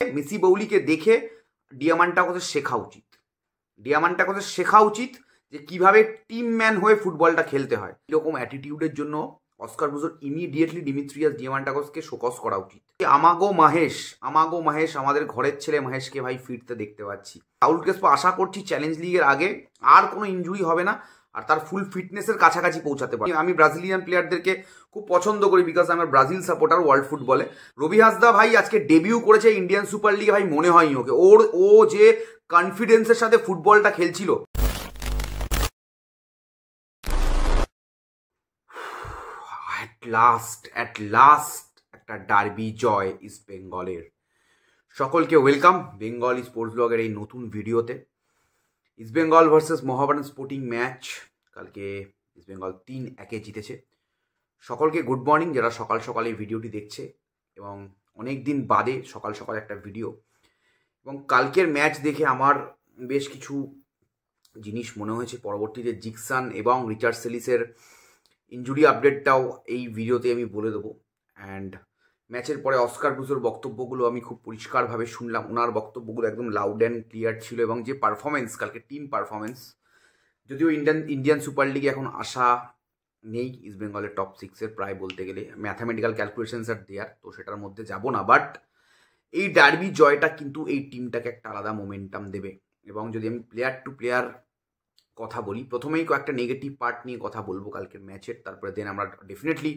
Messi বৌলিকে দেখে ডিয়ামান্টাকোসের শেখা উচিত যে কিভাবে টিম ম্যান হয়ে ফুটবলটা খেলতে হয়। এরকম অ্যাটিটিউডের জন্য অস্কার ব্রুজোর ইমিডিয়েটলি ডিমিত্রিয়াস ডিয়ামান্টাকোসকে শোকজ করা উচিত। আমাগো মাহেশ আমাদের ঘরের ছেলে মহেশকে ভাই ফিরতে দেখতে পাচ্ছি। সাউল ক্রেসপো আশা করছি চ্যালেঞ্জ লিগের আগে আর কোনো ইনজুরি হবে না আর তার ফুল ফিটনেসের কাছাকাছি পৌঁছাতে পারে। আমি ব্রাজিলিয়ান প্লেয়ারদেরকে খুব পছন্দ করি বিকজ আমার ব্রাজিল সাপোর্টার ওয়ার্ল্ড ফুটবলে। রবি হাসদা ভাই আজকে ডেবিউ করেছে ইন্ডিয়ান সুপার লিগে, ভাই মনে হয়নি ওকে ও যে কনফিডেন্সের সাথে ফুটবলটা খেলছিল। অ্যাট লাস্ট একটা ডার্বি জয় ইস্ট বেঙ্গলের। সকলকে ওয়েলকাম বেঙ্গল স্পোর্টস ব্লগের এই নতুন ভিডিওতে। East Bengal versus Mohammedan sporting match, কালকে ইস্ট বেঙ্গল 3-1 জিতেছে। সকলকে গুড মর্নিং যারা সকাল সকাল এই ভিডিওটি দেখছে এবং অনেক দিন বাদে সকাল সকাল একটা ভিডিও। এবং কালকের ম্যাচ দেখে আমার বেশ কিছু জিনিস মনে হয়েছে। পরবর্তীতে জিকসান এবং রিচার্ডসেলিসের ইনজুরি আপডেটটাও এই ভিডিওতে আমি বলে দেবো। অ্যান্ড ম্যাচের পরে অস্কার ব্রুজোর বক্তব্যগুলো আমি খুব পরিষ্কারভাবে শুনলাম। ওনার বক্তব্যগুলো একদম লাউড অ্যান্ড ক্লিয়ার ছিল এবং যে পারফরমেন্স কালকে টিম পারফরমেন্স, যদিও ইন্ডিয়ান সুপার লিগে এখন আশা নেই ইস্ট বেঙ্গলের টপ 6-এর, প্রায় বলতে গেলে ম্যাথামেটিক্যাল ক্যালকুলেশনস আর দেয়ার, তো সেটার মধ্যে যাব না। বাট এই ডার্বি জয়টা কিন্তু এই টিমটাকে একটা আলাদা মোমেন্টাম দেবে। এবং যদি আমি প্লেয়ার টু প্লেয়ার কথা বলি, প্রথমেই কয়েকটা নেগেটিভ পার্ট নিয়ে কথা বলবো কালকের ম্যাচের, তারপরে দেন আমরা definitely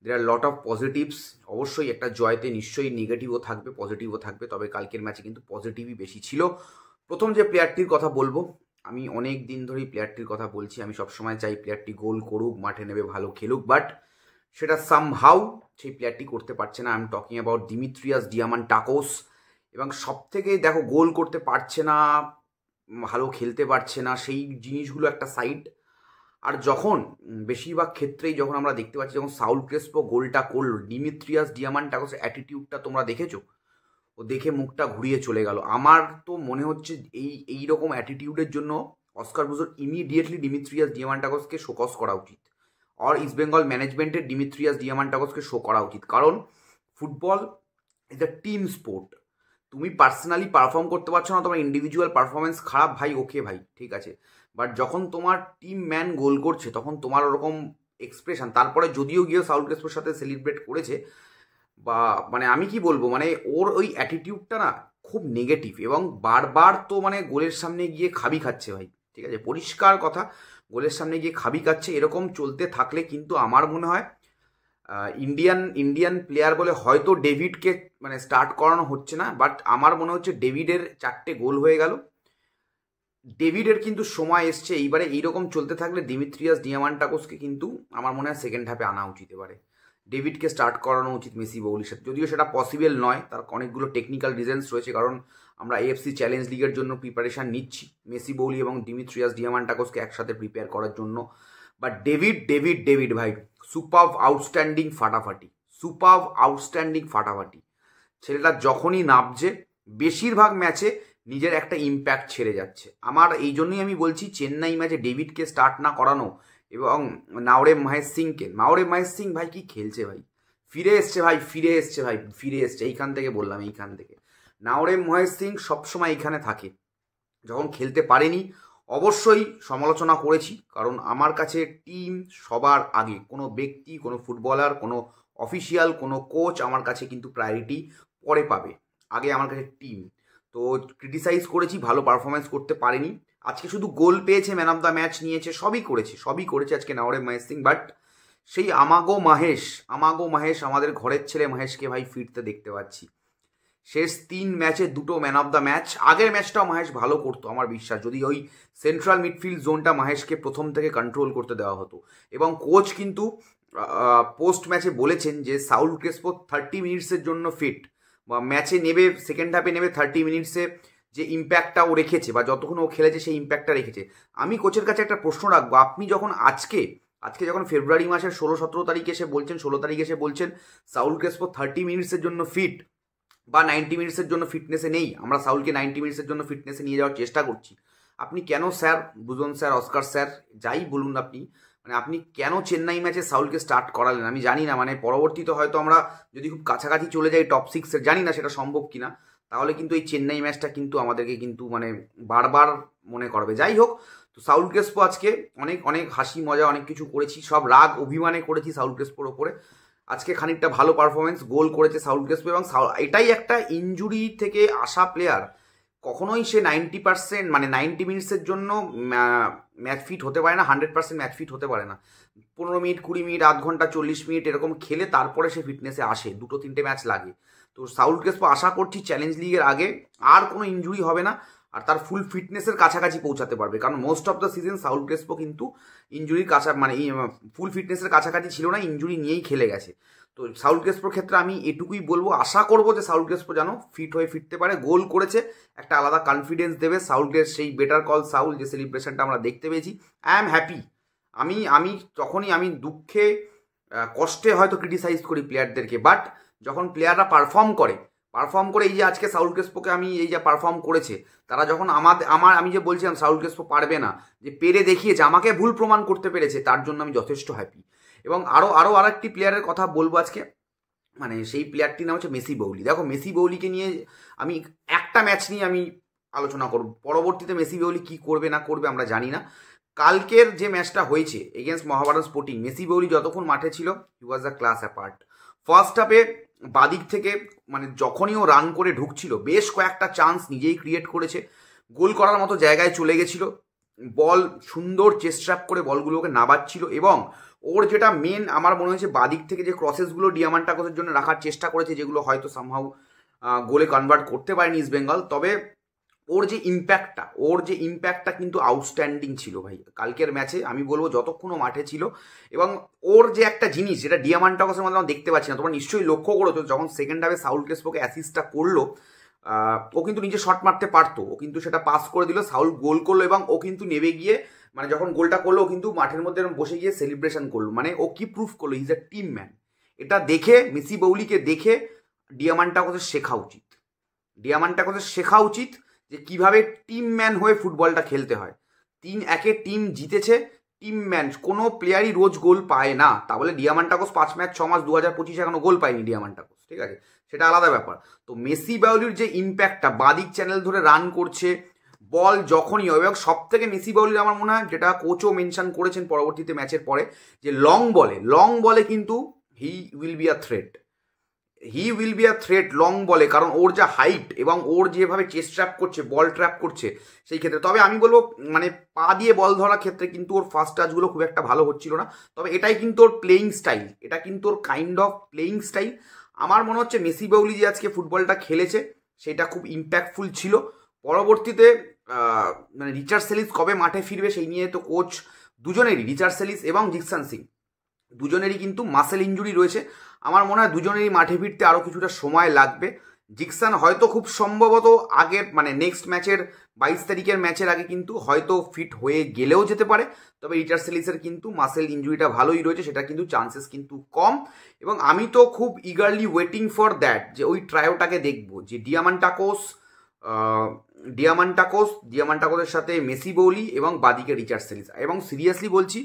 there are lot of positives. অবশ্যই একটা জয়তে নিশ্চয়ই নেগেটিভও থাকবে পজিটিভও থাকবে, তবে কালকের ম্যাচে কিন্তু পজিটিভই বেশি ছিল। প্রথম যে প্লেয়ারটির কথা বলবো, আমি অনেক দিন ধরেই প্লেয়ারটির কথা বলছি, আমি সবসময় চাই প্লেয়ারটি গোল করুক, মাঠে নেবে ভালো খেলুক, বাট সেটা সামহাউ সেই প্লেয়ারটি করতে পারছে না। I am talking about Dimitrios Diamantakos. এবং সব থেকে দেখো, গোল করতে পারছে না, ভালো খেলতে পারছে না, সেই জিনিসগুলো একটা সাইড। আর যখন বেশিরভাগ ক্ষেত্রেই যখন আমরা দেখতে পাচ্ছি যখন সাউল ক্রেসপো গোলটা করলো, দিমিত্রিয়াস ডিয়ামান্টাকোসের অ্যাটিটিউডটা তোমরা দেখেছো, ও দেখে মুখটা ঘুরিয়ে চলে গেল। আমার তো মনে হচ্ছে এই রকম অ্যাটিটিউডের জন্য অস্কার ব্রুজোর ইমিডিয়েটলি ডিমিত্রিয়াস ডিয়ামান্টাকোসকে শোকজ করা উচিত, আর ইস্ট বেঙ্গল ম্যানেজমেন্টের ডিমিত্রিয়াস ডিয়ামান্টাকোসকে শো করা উচিত। কারণ football is a team sport. তুমি পার্সোনালি পারফর্ম করতে পারছো না, তোমার ইন্ডিভিজুয়াল পারফরমেন্স খারাপ, ভাই ওকে ভাই ঠিক আছে, বাট যখন তোমার টিম ম্যান গোল করছে তখন তোমার ওরকম এক্সপ্রেশন, তারপরে যদিও গিয়ে সাউল ক্রেসপোর সাথে সেলিব্রেট করেছে, বা মানে আমি কি বলবো, মানে ওর ওই অ্যাটিটিউডটা না খুব নেগেটিভ। এবং বারবার তো মানে গোলের সামনে গিয়ে খাবি খাচ্ছে ভাই, ঠিক আছে, পরিষ্কার কথা, গোলের সামনে গিয়ে খাবি খাচ্ছে। এরকম চলতে থাকলে কিন্তু আমার মনে হয় ইন্ডিয়ান প্লেয়ার বলে হয়তো ডেভিডকে মানে স্টার্ট করানো হচ্ছে না, বাট আমার মনে হচ্ছে ডেভিডের 4টে গোল হয়ে গেল, ডেভিডের কিন্তু সময় এসছে এইবারে। এইরকম চলতে থাকলে দিমিত্রিয়াস ডিয়ামান্টাকোসকে কিন্তু আমার মনে হয় সেকেন্ড হাফে আনা উচিত। এবারে ডেভিডকে স্টার্ট করানো উচিত মেসি বৌলির সাথে, যদিও সেটা পসিবল নয়, তার অনেকগুলো টেকনিক্যাল রিজনস রয়েছে। কারণ আমরা এএফসি চ্যালেঞ্জ লিগের জন্য প্রিপারেশান নিচ্ছি, মেসি বৌলি এবং দিমিত্রিয়াস ডিয়ামান্টাকোসকে একসাথে প্রিপেয়ার করার জন্য। বাট ডেভিড ভাই সুপার আউটস্ট্যান্ডিং ফাটাফাটি ছেলেটা যখনই নামছে বেশিরভাগ ম্যাচে নিজের একটা ইম্প্যাক্ট ছেড়ে যাচ্ছে। আমার এই জন্যই আমি বলছি চেন্নাই ম্যাচে ডেভিডকে স্টার্ট না করানো এবং নাওরেম মহেশ সিং ভাই কি খেলছে ভাই, ফিরে এসছে এইখান থেকে বললাম, এইখান থেকে নাওরেম মহেশ সিং সবসময় এইখানে থাকে। যখন খেলতে পারেনি অবশ্যই সমালোচনা করেছি, কারণ আমার কাছে টিম সবার আগে, কোনো ব্যক্তি, কোনো ফুটবলার, কোনো অফিসিয়াল, কোনো কোচ আমার কাছে কিন্তু প্রায়োরিটি পরে পাবে, আগে আমার কাছে টিম। তো ক্রিটিসাইজ করেছি, ভালো পারফরমেন্স করতে পারেনি। আজকে শুধু গোল পেয়েছে, ম্যান অফ দ্য ম্যাচ নিয়েছে, সবই করেছে আজকে নাওরেম মহেশ সিং। বাট সেই আমাগো মাহেশ আমাদের ঘরের ছেলে মহেশকে ভাই ফিরতে দেখতে পাচ্ছি। শেষ 3 ম্যাচে 2টো ম্যান অফ দ্য ম্যাচ। আগের ম্যাচটাও মহেশ ভালো করতো আমার বিশ্বাস, যদি ওই সেন্ট্রাল মিডফিল্ড জোনটা মহেশকে প্রথম থেকে কন্ট্রোল করতে দেওয়া হতো। এবং কোচ কিন্তু পোস্ট ম্যাচে বলেছেন যে সাউল ক্রেসপো 30 মিনিটসের জন্য ফিট, বা ম্যাচে নেবে, সেকেন্ড হাফে নেবে 30 মিনিটসে যে ইম্প্যাক্টটা ও রেখেছে বা যতক্ষণ ও খেলেছে সেই ইম্প্যাক্টটা রেখেছে। আমি কোচের কাছে একটা প্রশ্ন রাখবো, আপনি যখন আজকে যখন ফেব্রুয়ারি মাসের 16-17 তারিখে এসে বলছেন, 16 তারিখে এসে বলছেন সাউল ক্রেসপো 30 মিনিটসের জন্য ফিট বা 90 মিনিটসের জন্য ফিটনেসে নেই, আমরা সাউলকে 90 মিনিটসের জন্য ফিটনেসে নিয়ে যাওয়ার চেষ্টা করছি, আপনি কেন স্যার, বুজন স্যার, অস্কার স্যার, যাই বলুন আপনি, মানে আপনি কেন চেন্নাই ম্যাচে সাউলকে স্টার্ট করালেন? আমি জানি না, মানে পরবর্তীতে হয়তো আমরা যদি খুব কাছাকাছি চলে যাই টপ 6-এর, জানি না সেটা সম্ভব কিনা, তাহলে কিন্তু এই চেন্নাই ম্যাচটা কিন্তু আমাদেরকে কিন্তু মানে বারবার মনে করবে। যাই হোক, তো সাউল ক্রেসপো আজকে অনেক অনেক হাসি মজা অনেক কিছু করেছি, সব রাগ অভিমানে করেছি সাউল ক্রেসপোর ওপরে। আজকে খানিকটা ভালো পারফরমেন্স গোল করেছে সাউল ক্রেসপো, এবং এটাই একটা ইনজুরি থেকে আসা প্লেয়ার, কখনোই সে 90% মানে 90 মিনিটসের জন্য ম্যাচ ফিট হতে পারে না, 100% ম্যাচ ফিট হতে পারে না। 15 মিনিট, 20 মিনিট, আধ ঘন্টা, 40 মিনিট এরকম খেলে তারপরে সে ফিটনেসে আসে, 2-3টে ম্যাচ লাগে। তো সাউল ক্রেসপো আশা করছি চ্যালেঞ্জ লিগের আগে আর কোনো ইনজুরি হবে না, আর তার ফুল ফিটনেসের কাছাকাছি পৌঁছাতে পারবে। কারণ most of the season Saul Crespo কিন্তু ইনজুরির মানে ফুল ফিটনেসের কাছাকাছি ছিল না, ইনজুরি নিয়েই খেলে গেছে। তো সাউল ক্রেসপোর ক্ষেত্রে আমি এটুকুই বলবো, আশা করবো যে সাউল ক্রেসপো যেন ফিট হয়ে ফিরতে পারে। গোল করেছে, একটা আলাদা কনফিডেন্স দেবে সাউল ক্রেস, সেই বেটার কল সাউল যে সেলিব্রেশনটা আমরা দেখতে পেয়েছি। I am happy. আমি যখনই আমি দুঃখে কষ্টে হয়তো ক্রিটিসাইজ করি প্লেয়ারদেরকে, বাট যখন প্লেয়াররা পারফর্ম করে এই যে আজকে সাউল ক্রেসপোকে আমি এই যে পারফর্ম করেছে, তারা যখন আমি যে বলছিলাম সাউল ক্রেসপো পারবে না, যে পেরে দেখিয়েছে, আমাকে ভুল প্রমাণ করতে পেরেছে, তার জন্য আমি যথেষ্ট হ্যাপি। এবং আরও একটি প্লেয়ারের কথা বলবো আজকে, মানে সেই প্লেয়ারটির নাম হচ্ছে মেসি বাউলি। দেখো, মেসি বাউলিকে নিয়ে আমি একটা ম্যাচ নিয়ে আমি আলোচনা করব, পরবর্তীতে মেসি বাউলি কী করবে না করবে আমরা জানি না। কালকের যে ম্যাচটা হয়েছে এগেনস্ট মোহামেডান স্পোর্টিং, মেসি বাউলি যতক্ষণ মাঠে ছিল হি ওয়াজ আ ক্লাস অ্যাপার্ট। ফার্স্ট হাফে বাদিক থেকে মানে যখনই ও রান করে ঢুকছিল, বেশ কয়েকটা চান্স নিজেই ক্রিয়েট করেছে, গোল করার মতো জায়গায় চলে গেছিল, বল সুন্দর চেস্ট ট্র্যাপ করে বলগুলোকে নাবাচ্ছিল। এবং ওর যেটা মেন আমার মনে হয়েছে, বাদিক থেকে যে ক্রসেসগুলো ডিয়ামান্টাকোসের জন্য রাখার চেষ্টা করেছে, যেগুলো হয়তো সামহাউ গোলে কনভার্ট করতে পারেনি ইস্ট বেঙ্গল, তবে ওর যে ইম্প্যাক্টটা কিন্তু আউটস্ট্যান্ডিং ছিল ভাই কালকের ম্যাচে। আমি বলবো যতক্ষণও মাঠে ছিল, এবং ওর যে একটা জিনিস যেটা ডিয়ামান্টাকোসের মধ্যে আমরা দেখতে পাচ্ছি না, তোমরা নিশ্চয়ই লক্ষ্য করেছো, যখন সেকেন্ড হাফে সাউল ক্রেসপোকে অ্যাসিস্টটা করলো, ও কিন্তু নিজে শট মারতে পারতো, ও কিন্তু সেটা পাস করে দিল, সাউল গোল করলো, এবং ও কিন্তু নেমে গিয়ে মানে যখন গোলটা করলো ও কিন্তু মাঠের মধ্যে বসে গিয়ে সেলিব্রেশন করলো। মানে ও কি প্রুফ করলো, ইজ এ টিম ম্যান। এটা দেখে মেসি বাউলিকে দেখে ডিয়ামান্টাকোসের শেখা উচিত যে কিভাবে টিম ম্যান হয়ে ফুটবলটা খেলতে হয়। 3-1 টিম জিতেছে, টিম ম্যান। কোনো প্লেয়ারই রোজ গোল পায় না, তা বলে ডিয়ামান্টাকোস 5 ম্যাচ 6 মাস 2025 এখনো গোল পায়নি ডিয়ামান্টাকোস, ঠিক আছে, সেটা আলাদা ব্যাপার। তো মেসি বাউলির যে ইম্প্যাক্টটা, বাদিক চ্যানেল ধরে রান করছে, বল যখনই হয়, এবং সব থেকে মেসি বাউলির আমার মনে হয় যেটা কোচও মেনশন করেছেন পরবর্তীতে ম্যাচের পরে, যে লং বলে কিন্তু he will be a threat long বলে, কারণ ওর যা হাইট এবং ওর যেভাবে চেস্ট ট্র্যাপ করছে, বল ট্র্যাপ করছে সেই ক্ষেত্রে। তবে আমি বলবো মানে পা দিয়ে বল ধরার ক্ষেত্রে কিন্তু ওর ফার্স্ট টাচগুলো খুব একটা ভালো হচ্ছিল না, তবে এটাই কিন্তু ওর প্লেয়িং স্টাইল, এটা কিন্তু ওর কাইন্ড অফ প্লেয়িং স্টাইল। আমার মনে হচ্ছে মেসি বাউলি যে আজকে ফুটবলটা খেলেছে সেটা খুব ইম্প্যাক্টফুল ছিল। পরবর্তীতে মানে রিচার্ড সেলিস কবে মাঠে ফিরবে সেই নিয়ে তো কোচ দুজনেরই, রিচার্ড সেলিস এবং জিকসান সিং দুজনেরই কিন্তু মাসেল ইঞ্জুরি রয়েছে। আমার মনে হয় দুজনেরই মাঠে ফিরতে আরও কিছুটা সময় লাগবে। জিকসান হয়তো খুব সম্ভবত আগের মানে নেক্সট ম্যাচের 22 তারিখের ম্যাচের আগে কিন্তু হয়তো ফিট হয়ে গেলেও যেতে পারে, তবে রিচার্ড সেলিসের কিন্তু মাসেল ইঞ্জুরিটা ভালোই রয়েছে, সেটা কিন্তু চান্সেস কিন্তু কম। এবং আমি তো খুব ইগারলি ওয়েটিং ফর দ্যাট, যে ওই ট্রায়োটাকে দেখবো, যে ডিয়ামান্টাকোসের সাথে মেসি বাউলি এবং বাদিকে রিচার্ড সেলিস। এবং সিরিয়াসলি বলছি,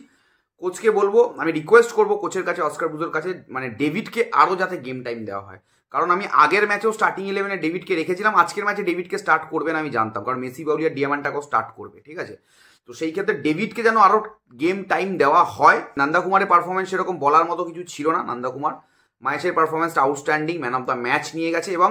কোচকে বলবো, আমি রিকোয়েস্ট করবো কোচের কাছে, অস্কার ব্রুজোর কাছে, মানে ডেভিডকে আরও যাতে গেম টাইম দেওয়া হয়। কারণ আমি আগের ম্যাচেও স্টার্টিং 11-এ ডেভিডকে রেখেছিলাম, আজকের ম্যাচে ডেভিডকে স্টার্ট করবে না আমি জানতাম, কারণ মেসি বাউলি আর ডিয়ামান্টাকোস স্টার্ট করবে, ঠিক আছে। তো সেই ক্ষেত্রে ডেভিডকে যেন আরও গেম টাইম দেওয়া হয়। নন্দা কুমারের পারফরমেন্স সেরকম বলার মতো কিছু ছিল না, নন্দা কুমার ম্যাচের পারফরমেন্সটা outstanding, man of the match নিয়ে গেছে। এবং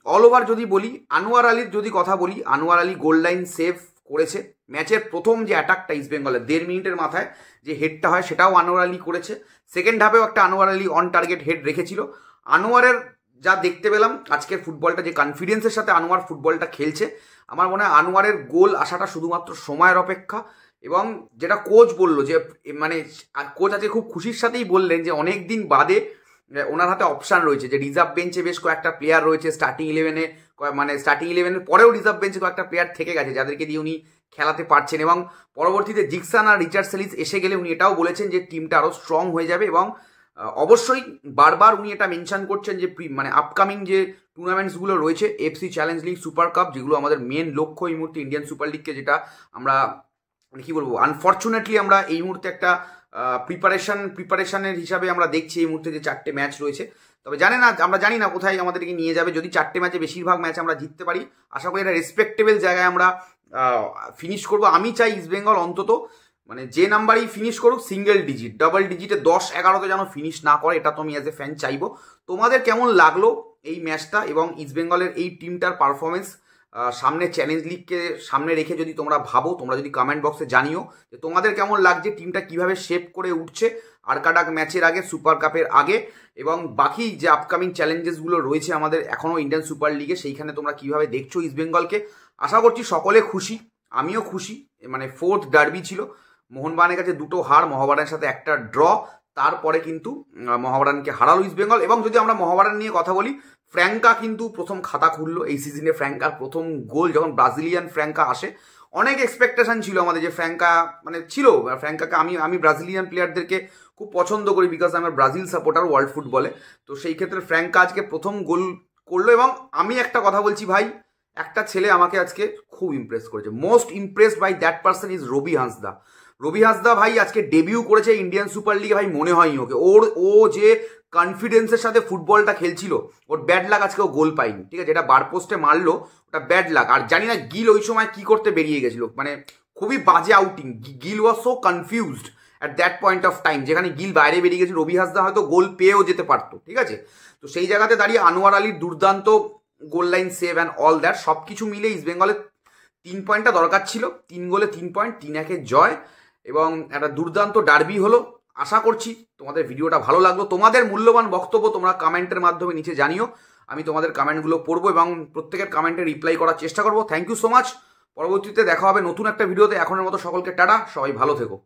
অল ওভার যদি বলি, আনোয়ার আলীর যদি কথা বলি, Anwar Ali goal line save করেছে। ম্যাচের প্রথম যে অ্যাটাকটা ইস্ট বেঙ্গলের 1.5 মিনিটের মাথায় যে হেডটা হয় সেটাও আনোয়ার আলী করেছে। সেকেন্ড হাফেও একটা Anwar Ali on target head রেখেছিল। আনোয়ারের যা দেখতে পেলাম আজকের ফুটবলটা, যে কনফিডেন্সের সাথে আনোয়ার ফুটবলটা খেলছে, আমার মনে হয় আনোয়ারের গোল আসাটা শুধুমাত্র সময়ের অপেক্ষা। এবং যেটা কোচ বললো, যে মানে কোচ আজকে খুব খুশির সাথেই বললেন যে অনেক দিন বাদে ওনার হাতে অপশান রয়েছে, যে রিজার্ভ বেঞ্চে বেশ কয়েকটা প্লেয়ার রয়েছে, স্টার্টিং 11-এর পরেও রিজার্ভ বেঞ্চে কয়েকটা প্লেয়ার থেকে গেছে যাদেরকে দিয়ে উনি খেলাতে পারছেন। এবং পরবর্তীতে জিকসান আর রিচার্ড সেলিস এসে গেলে উনি এটাও বলেছেন যে টিমটা আরও স্ট্রং হয়ে যাবে। এবং অবশ্যই বারবার উনি এটা মেনশন করছেন যে মানে আপকামিং যে টুর্নামেন্টসগুলো রয়েছে, FC challenge league, super cup, যেগুলো আমাদের মেন লক্ষ্য এই মুহূর্তে, ইন্ডিয়ান সুপার লিগকে যেটা আমরা মানে কী বলবো, আনফর্চুনেটলি আমরা এই মুহূর্তে একটা প্রিপারেশনের হিসাবে আমরা দেখছি এই মুহূর্তে যে 4টে ম্যাচ রয়েছে। তবে আমরা জানি না কোথায় আমাদেরকে নিয়ে যাবে। যদি 4টে ম্যাচে বেশিরভাগ ম্যাচ আমরা জিততে পারি, আশা করি একটা রেসপেক্টেবল জায়গায় আমরা ফিনিশ করব। আমি চাই ইস্টবেঙ্গল অন্তত মানে যে নাম্বারেই ফিনিশ করুক, সিঙ্গেল ডিজিট, ডাবল ডিজিটে 10-11তে যেন ফিনিশ না করে, এটা তো আমি অ্যাজ এ ফ্যান চাইবো। তোমাদের কেমন লাগলো এই ম্যাচটা এবং ইস্টবেঙ্গলের এই টিমটার পারফরমেন্স সামনে চ্যালেঞ্জ লিগকে সামনে রেখে যদি তোমরা ভাবো, তোমরা যদি কমেন্ট বক্সে জানিও যে তোমাদের কেমন লাগছে, টিমটা কিভাবে শেপ করে উঠছে আরকাডাক ম্যাচের আগে, সুপার কাপের আগে, এবং বাকি যে আপকামিং চ্যালেঞ্জেসগুলো রয়েছে আমাদের এখনও ইন্ডিয়ান সুপার লিগে, সেইখানে তোমরা কিভাবে দেখছো ইস্টবেঙ্গলকে। আশা করছি সকলে খুশি, আমিও খুশি। মানে 4th ডার্বি ছিল, মোহনবাগানের কাছে 2টো হার, মোহামেডানের সাথে একটা ড্র, তারপরে কিন্তু মোহামেডানকে হারালো ইস্টবেঙ্গল। এবং যদি আমরা মোহামেডান নিয়ে কথা বলি, ফ্র্যাঙ্কা কিন্তু প্রথম খাতা খুললো এই সিজনে। ফ্র্যাঙ্কার প্রথম গোল যখন ব্রাজিলিয়ান ফ্র্যাঙ্কা আসে, অনেক এক্সপেকটেশন ছিল আমাদের যে ফ্র্যাঙ্কা মানে ছিল ফ্র্যাঙ্কাকে, আমি ব্রাজিলিয়ান প্লেয়ারদেরকে খুব পছন্দ করি বিকজ আমার ব্রাজিল সাপোর্টার ওয়ার্ল্ড ফুটবলে। তো সেই ক্ষেত্রে ফ্র্যাঙ্কা আজকে প্রথম গোল করলো। এবং আমি একটা কথা বলছি ভাই, একটা ছেলে আমাকে আজকে খুব ইমপ্রেস করেছে। Most impressed by that person is Rabi Hansda. Rabi Hansda ভাই আজকে ডেবিউ করেছে ইন্ডিয়ান সুপার লিগে। ভাই মনে হয়নি ওকে, ও যে কনফিডেন্সের সাথে ফুটবলটা খেলছিল, ওর ব্যাড লাক আজকে ও গোল পাইনি, ঠিক আছে? যেটা বার পোস্টে মারলো ওটা ব্যাড লাক। আর জানি না গিল ওই সময় কি করতে বেরিয়ে গেছিল, মানে খুবই বাজে outing. Gill was so confused at that point of time, যেখানে গিল বাইরে বেরিয়ে গেছে, রবি হাঁসদা হয়তো গোল পেয়েও যেতে পারতো, ঠিক আছে? তো সেই জায়গাতে দাঁড়িয়ে আনোয়ার আলীর দুর্দান্ত goal line save and all that সব কিছু মিলে ইস্টবেঙ্গলের 3 পয়েন্টটা দরকার ছিল। 3 গোলে 3 পয়েন্ট, 3-1 জয় এবং একটা দুর্দান্ত ডার্বি হলো। আশা করছি তোমাদের ভিডিওটা ভালো লাগলো। তোমাদের মূল্যবান বক্তব্য তোমরা কমেন্টের মাধ্যমে নিচে জানিও, আমি তোমাদের কমেন্টগুলো পড়বো এবং প্রত্যেকের কমেন্টে রিপ্লাই করার চেষ্টা করবো। Thank you so much. পরবর্তীতে দেখা হবে নতুন একটা ভিডিওতে। এখনের মতো সকলকে টাটা, সবাই ভালো থেকো।